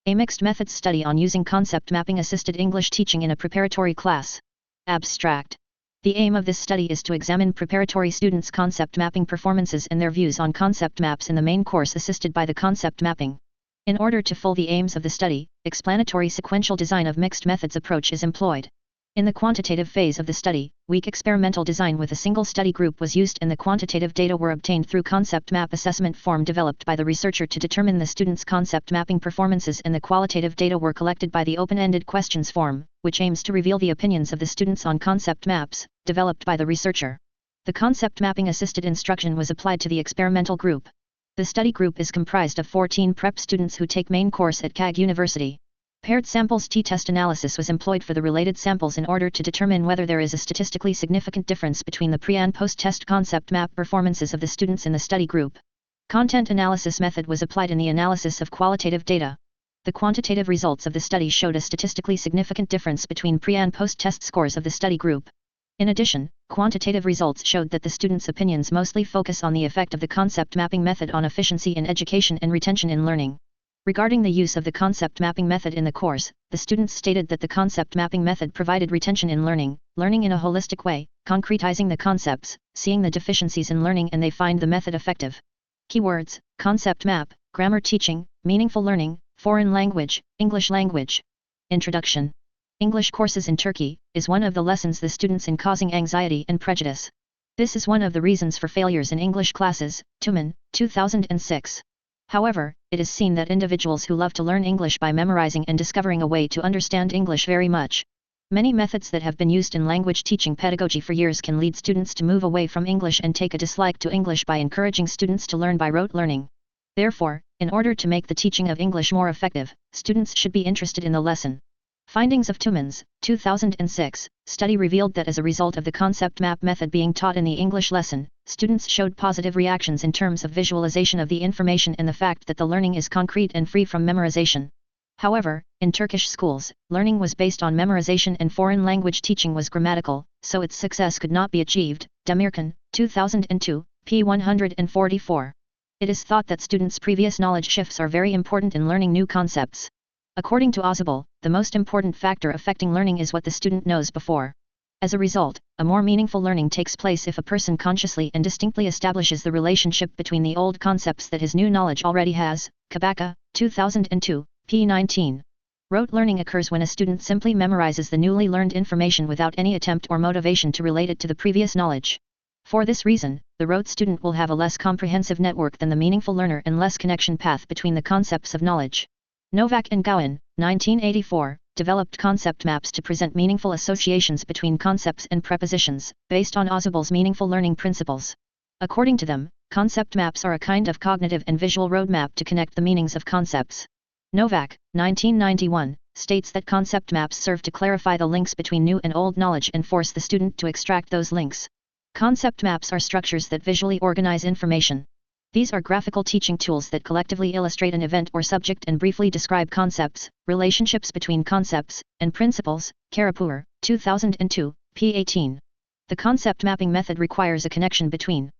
A mixed methods study on using concept mapping assisted English teaching in a preparatory class. Abstract. The aim of this study is to examine preparatory students' concept mapping performances and their views on concept maps in the main course assisted by the concept mapping. In order to fulfill the aims of the study, explanatory sequential design of mixed methods approach is employed. In the quantitative phase of the study, weak experimental design with a single study group was used and the quantitative data were obtained through concept map assessment form developed by the researcher to determine the students' concept mapping performances, and the qualitative data were collected by the open-ended questions form, which aims to reveal the opinions of the students on concept maps, developed by the researcher. The concept mapping assisted instruction was applied to the experimental group. The study group is comprised of 14 prep students who take main course at CAG University. Paired samples t-test analysis was employed for the related samples in order to determine whether there is a statistically significant difference between the pre- and post-test concept map performances of the students in the study group. Content analysis method was applied in the analysis of qualitative data. The quantitative results of the study showed a statistically significant difference between pre- and post-test scores of the study group. In addition, quantitative results showed that the students' opinions mostly focus on the effect of the concept mapping method on efficiency in education and retention in learning. Regarding the use of the concept mapping method in the course, the students stated that the concept mapping method provided retention in learning, learning in a holistic way, concretizing the concepts, seeing the deficiencies in learning, and they find the method effective. Keywords: concept map, grammar teaching, meaningful learning, foreign language, English language. Introduction. English courses in Turkey is one of the lessons the students in causing anxiety and prejudice. This is one of the reasons for failures in English classes. Tuman, 2006. However, it is seen that individuals who love to learn English by memorizing and discovering a way to understand English very much. Many methods that have been used in language teaching pedagogy for years can lead students to move away from English and take a dislike to English by encouraging students to learn by rote learning. Therefore, in order to make the teaching of English more effective, students should be interested in the lesson. Findings of Tuman's 2006 study revealed that as a result of the concept map method being taught in the English lesson, students showed positive reactions in terms of visualization of the information and the fact that the learning is concrete and free from memorization. However, in Turkish schools, learning was based on memorization and foreign language teaching was grammatical, so its success could not be achieved. Demirkan, 2002, p. 144. It is thought that students' previous knowledge shifts are very important in learning new concepts. According to Ozabal, the most important factor affecting learning is what the student knows before. As a result, a more meaningful learning takes place if a person consciously and distinctly establishes the relationship between the old concepts that his new knowledge already has. Kabaka, 2002, p. 19. Rote learning occurs when a student simply memorizes the newly learned information without any attempt or motivation to relate it to the previous knowledge. For this reason, the rote student will have a less comprehensive network than the meaningful learner and less connection path between the concepts of knowledge. Novak and Gowan, 1984, developed concept maps to present meaningful associations between concepts and prepositions, based on Ozabal's meaningful learning principles. According to them, concept maps are a kind of cognitive and visual roadmap to connect the meanings of concepts. Novak, 1991, states that concept maps serve to clarify the links between new and old knowledge and force the student to extract those links. Concept maps are structures that visually organize information. These are graphical teaching tools that collectively illustrate an event or subject and briefly describe concepts, relationships between concepts, and principles. Karapur, 2002, p. 18. The concept mapping method requires a connection between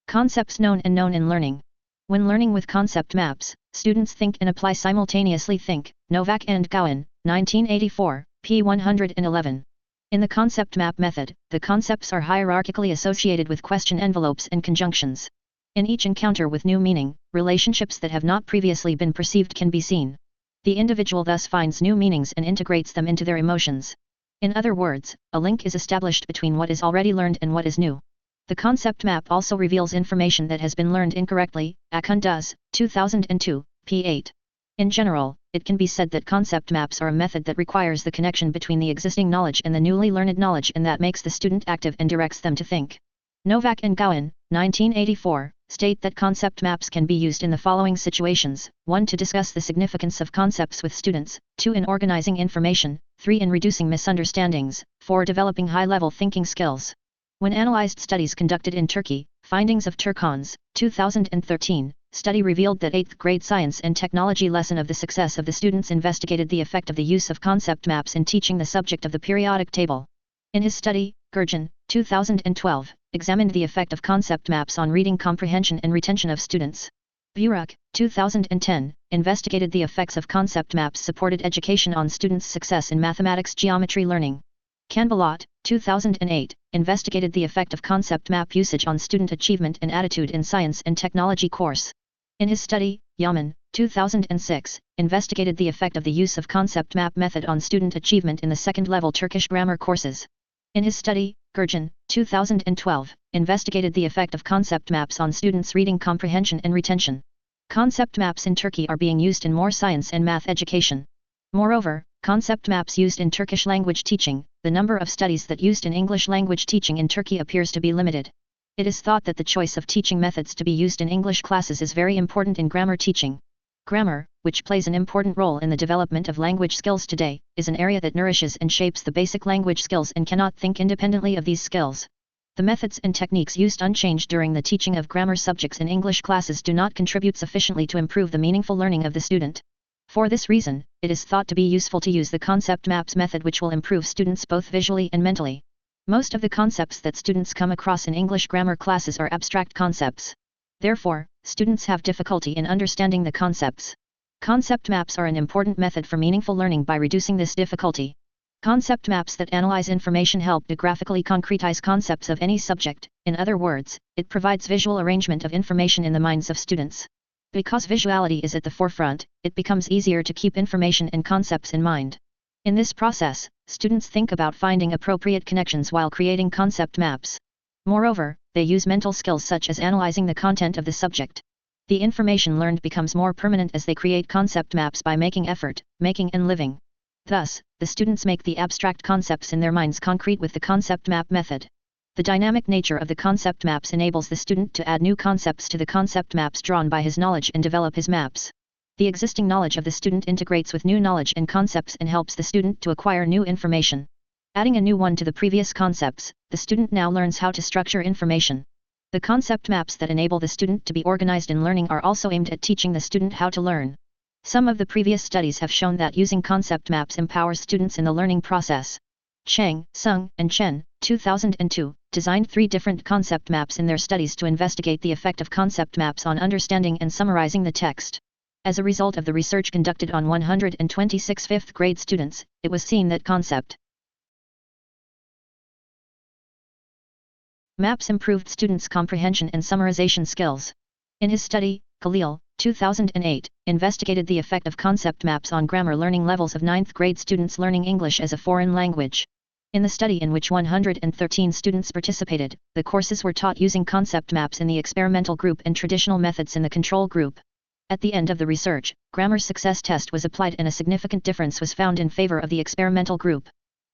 concepts known and known in learning. When learning with concept maps, students think and apply simultaneously. Think, Novak and Gowan, 1984, p. 111. In the concept map method, the concepts are hierarchically associated with question envelopes and conjunctions. In each encounter with new meaning, relationships that have not previously been perceived can be seen. The individual thus finds new meanings and integrates them into their emotions. In other words, a link is established between what is already learned and what is new. The concept map also reveals information that has been learned incorrectly. Akun does, 2002, p. 8. In general, it can be said that concept maps are a method that requires the connection between the existing knowledge and the newly learned knowledge, and that makes the student active and directs them to think. Novak and Gowan, 1984, state that concept maps can be used in the following situations: 1. To discuss the significance of concepts with students, 2. In organizing information, 3. In reducing misunderstandings, 4. Developing high-level thinking skills. When analyzed studies conducted in Turkey, findings of Turkan's 2013 study revealed that 8th grade science and technology lesson of the success of the students investigated the effect of the use of concept maps in teaching the subject of the periodic table. In his study, Gurjan, 2012, examined the effect of concept maps on reading comprehension and retention of students. Buruk, 2010, investigated the effects of concept maps-supported education on students' success in mathematics geometry learning. Canbalot, 2008, investigated the effect of concept map usage on student achievement and attitude in science and technology course. In his study, Yaman, 2006, investigated the effect of the use of concept map method on student achievement in the second-level Turkish grammar courses. In his study, Gurcan, 2012, investigated the effect of concept maps on students' reading comprehension and retention. Concept maps in Turkey are being used in more science and math education. Moreover, concept maps used in Turkish language teaching, the number of studies that used in English language teaching in Turkey appears to be limited. It is thought that the choice of teaching methods to be used in English classes is very important in grammar teaching. Grammar, which plays an important role in the development of language skills today, is an area that nourishes and shapes the basic language skills and cannot think independently of these skills. The methods and techniques used unchanged during the teaching of grammar subjects in English classes do not contribute sufficiently to improve the meaningful learning of the student. For this reason, it is thought to be useful to use the concept maps method, which will improve students both visually and mentally. Most of the concepts that students come across in English grammar classes are abstract concepts. Therefore, students have difficulty in understanding the concepts. Concept maps are an important method for meaningful learning by reducing this difficulty. Concept maps that analyze information help to graphically concretize concepts of any subject. In other words, it provides visual arrangement of information in the minds of students. Because visuality is at the forefront, it becomes easier to keep information and concepts in mind. In this process, students think about finding appropriate connections while creating concept maps. Moreover, they use mental skills such as analyzing the content of the subject. The information learned becomes more permanent as they create concept maps by making effort, making and living. Thus, the students make the abstract concepts in their minds concrete with the concept map method. The dynamic nature of the concept maps enables the student to add new concepts to the concept maps drawn by his knowledge and develop his maps. The existing knowledge of the student integrates with new knowledge and concepts and helps the student to acquire new information. Adding a new one to the previous concepts, the student now learns how to structure information. The concept maps that enable the student to be organized in learning are also aimed at teaching the student how to learn. Some of the previous studies have shown that using concept maps empowers students in the learning process. Chang, Sung, and Chen, 2002, designed 3 different concept maps in their studies to investigate the effect of concept maps on understanding and summarizing the text. As a result of the research conducted on 126 fifth-grade students, it was seen that concept maps improved students' comprehension and summarization skills. In his study, Khalil, 2008, investigated the effect of concept maps on grammar learning levels of 9th-grade students learning English as a foreign language. In the study, in which 113 students participated, the courses were taught using concept maps in the experimental group and traditional methods in the control group. At the end of the research, grammar success test was applied and a significant difference was found in favor of the experimental group.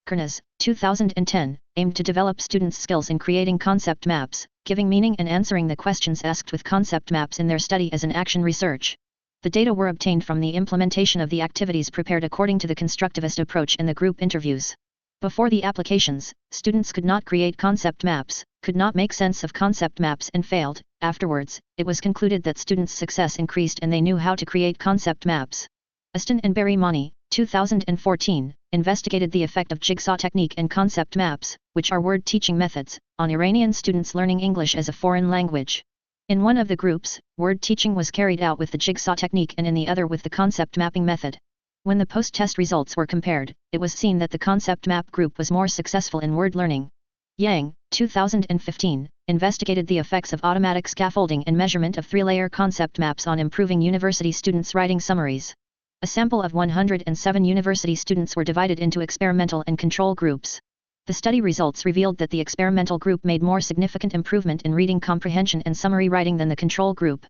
Kernes, 2010, aimed to develop students' skills in creating concept maps, giving meaning and answering the questions asked with concept maps in their study as an action research. The data were obtained from the implementation of the activities prepared according to the constructivist approach in the group interviews. Before the applications, students could not create concept maps, could not make sense of concept maps and failed. Afterwards, it was concluded that students' success increased and they knew how to create concept maps. Aston and Berry-Mani, 2014, investigated the effect of jigsaw technique and concept maps, which are word teaching methods, on Iranian students learning English as a foreign language. In one of the groups, word teaching was carried out with the jigsaw technique and in the other with the concept mapping method. When the post-test results were compared, it was seen that the concept map group was more successful in word learning. Yang, 2015, investigated the effects of automatic scaffolding and measurement of 3-layer concept maps on improving university students' writing summaries. A sample of 107 university students were divided into experimental and control groups. The study results revealed that the experimental group made more significant improvement in reading comprehension and summary writing than the control group.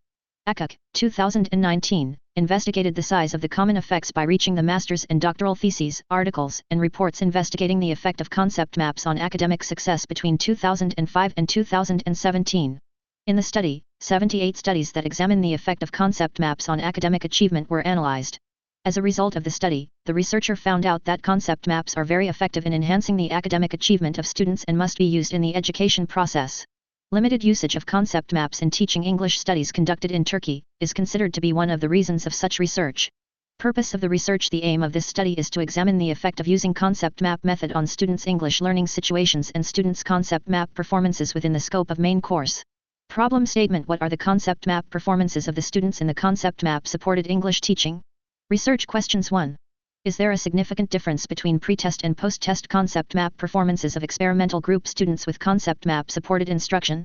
Akuk, 2019, investigated the size of the common effects by reaching the master's and doctoral theses, articles, and reports investigating the effect of concept maps on academic success between 2005 and 2017. In the study, 78 studies that examine the effect of concept maps on academic achievement were analyzed. As a result of the study, the researcher found out that concept maps are very effective in enhancing the academic achievement of students and must be used in the education process. Limited usage of concept maps in teaching English studies conducted in Turkey is considered to be one of the reasons of such research. Purpose of the research: the aim of this study is to examine the effect of using concept map method on students' English learning situations and students' concept map performances within the scope of main course. Problem statement: what are the concept map performances of the students in the concept map supported English teaching? Research questions. 1. Is there a significant difference between pre-test and post-test concept map performances of experimental group students with concept map supported instruction?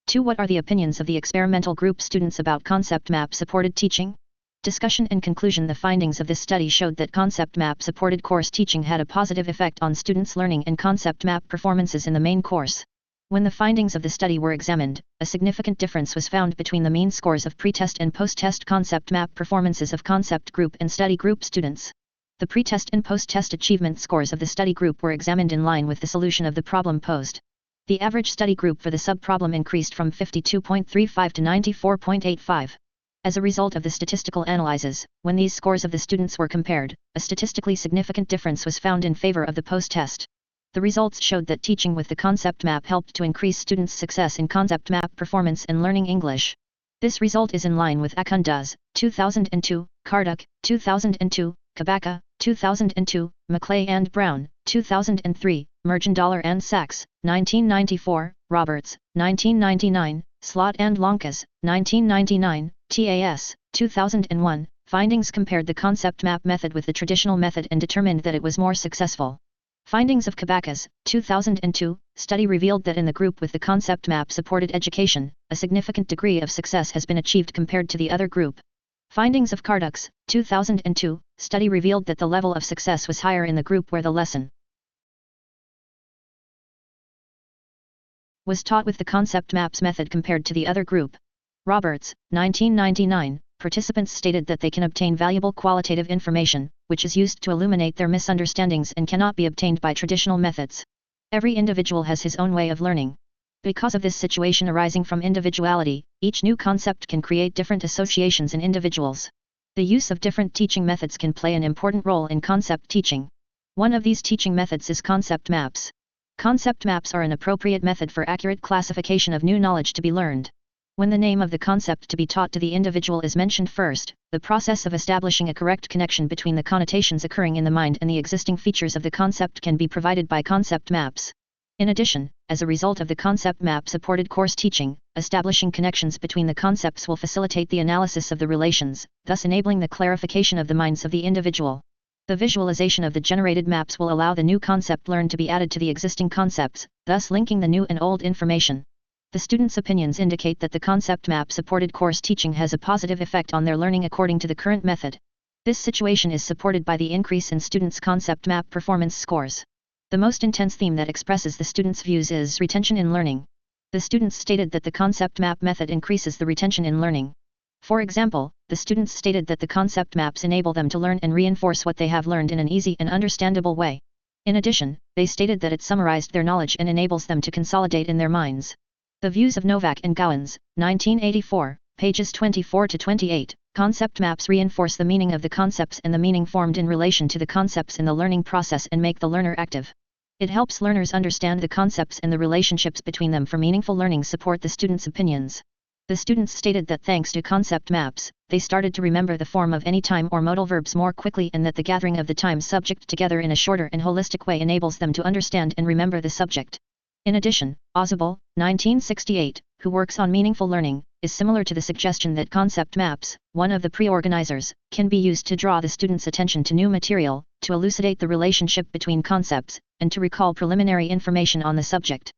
2. What are the opinions of the experimental group students about concept map supported teaching? Discussion and conclusion: the findings of this study showed that concept map supported course teaching had a positive effect on students' learning and concept map performances in the main course. When the findings of the study were examined, a significant difference was found between the mean scores of pre-test and post-test concept map performances of concept group and study group students. The pre-test and post-test achievement scores of the study group were examined in line with the solution of the problem posed. The average study group for the sub-problem increased from 52.35 to 94.85. As a result of the statistical analyses, when these scores of the students were compared, a statistically significant difference was found in favor of the post-test. The results showed that teaching with the concept map helped to increase students' success in concept map performance and learning English. This result is in line with Akunduz, 2002, Karduk, 2002, Kabaka, 2002, Maclay and Brown, 2003, Mergendollar and Sachs, 1994, Roberts, 1999, Slot and Lonkas, 1999, TAS, 2001. Findings compared the concept map method with the traditional method and determined that it was more successful. Findings of Kabaka's 2002 study revealed that in the group with the concept map supported education, a significant degree of success has been achieved compared to the other group. Findings of Karduk's 2002 study revealed that the level of success was higher in the group where the lesson was taught with the concept maps method compared to the other group. Roberts, 1999. Participants stated that they can obtain valuable qualitative information, which is used to illuminate their misunderstandings and cannot be obtained by traditional methods. Every individual has his own way of learning. Because of this situation arising from individuality, each new concept can create different associations in individuals. The use of different teaching methods can play an important role in concept teaching. One of these teaching methods is concept maps. Concept maps are an appropriate method for accurate classification of new knowledge to be learned. When the name of the concept to be taught to the individual is mentioned first, the process of establishing a correct connection between the connotations occurring in the mind and the existing features of the concept can be provided by concept maps. In addition, as a result of the concept map-supported course teaching, establishing connections between the concepts will facilitate the analysis of the relations, thus enabling the clarification of the minds of the individual. The visualization of the generated maps will allow the new concept learned to be added to the existing concepts, thus linking the new and old information. The students' opinions indicate that the concept map-supported course teaching has a positive effect on their learning according to the current method. This situation is supported by the increase in students' concept map performance scores. The most intense theme that expresses the students' views is retention in learning. The students stated that the concept map method increases the retention in learning. For example, the students stated that the concept maps enable them to learn and reinforce what they have learned in an easy and understandable way. In addition, they stated that it summarized their knowledge and enables them to consolidate in their minds. The views of Novak and Gowans, 1984, pages 24 to 28, concept maps reinforce the meaning of the concepts and the meaning formed in relation to the concepts in the learning process and make the learner active. It helps learners understand the concepts and the relationships between them for meaningful learning. Support the students' opinions. The students stated that thanks to concept maps, they started to remember the form of any time or modal verbs more quickly and that the gathering of the time subject together in a shorter and holistic way enables them to understand and remember the subject. In addition, Ozabal, 1968, who works on meaningful learning, is similar to the suggestion that concept maps, one of the pre-organizers, can be used to draw the students' attention to new material, to elucidate the relationship between concepts, and to recall preliminary information on the subject.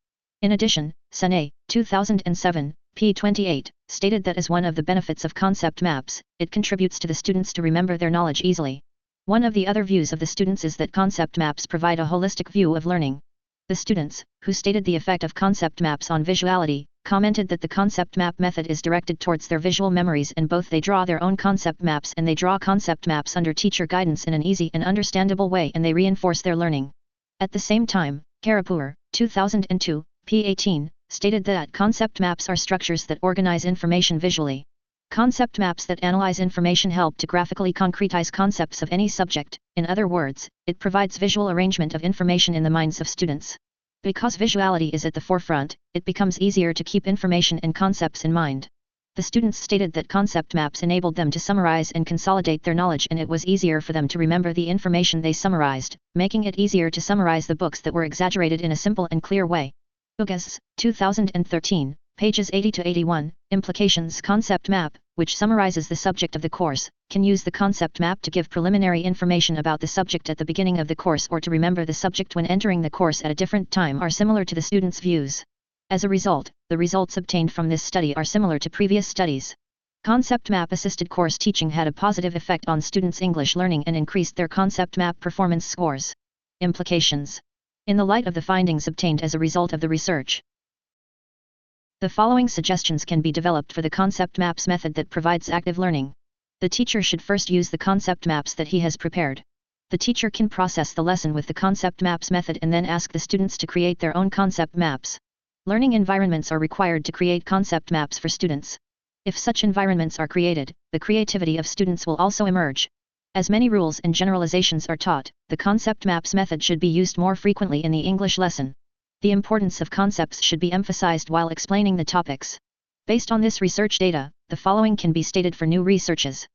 In addition, Sane, 2007, p. 28, stated that as one of the benefits of concept maps, it contributes to the students to remember their knowledge easily. One of the other views of the students is that concept maps provide a holistic view of learning. The students, who stated the effect of concept maps on visuality, commented that the concept map method is directed towards their visual memories and both they draw their own concept maps and they draw concept maps under teacher guidance in an easy and understandable way and they reinforce their learning. At the same time, Karapur, 2002, p. 18, stated that concept maps are structures that organize information visually. Concept maps that analyze information help to graphically concretize concepts of any subject. In other words, it provides visual arrangement of information in the minds of students. Because visuality is at the forefront, it becomes easier to keep information and concepts in mind. The students stated that concept maps enabled them to summarize and consolidate their knowledge and it was easier for them to remember the information they summarized, making it easier to summarize the books that were exaggerated in a simple and clear way. Ugas, 2013, Pages 80 to 81, Implications. Concept map, which summarizes the subject of the course, can use the concept map to give preliminary information about the subject at the beginning of the course or to remember the subject when entering the course at a different time are similar to the student's views. As a result, the results obtained from this study are similar to previous studies. Concept map assisted course teaching had a positive effect on students' English learning and increased their concept map performance scores. Implications. In the light of the findings obtained as a result of the research, the following suggestions can be developed for the concept maps method that provides active learning. The teacher should first use the concept maps that he has prepared. The teacher can process the lesson with the concept maps method and then ask the students to create their own concept maps. Learning environments are required to create concept maps for students. If such environments are created, the creativity of students will also emerge. As many rules and generalizations are taught, the concept maps method should be used more frequently in the English lesson. The importance of concepts should be emphasized while explaining the topics. Based on this research data, the following can be stated for new researches.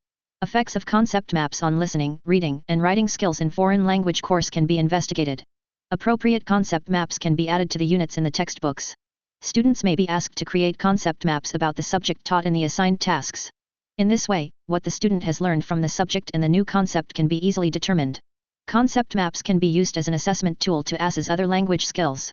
Effects of concept maps on listening, reading, and writing skills in foreign language course can be investigated. Appropriate concept maps can be added to the units in the textbooks. Students may be asked to create concept maps about the subject taught in the assigned tasks. In this way, what the student has learned from the subject and the new concept can be easily determined. Concept maps can be used as an assessment tool to assess other language skills.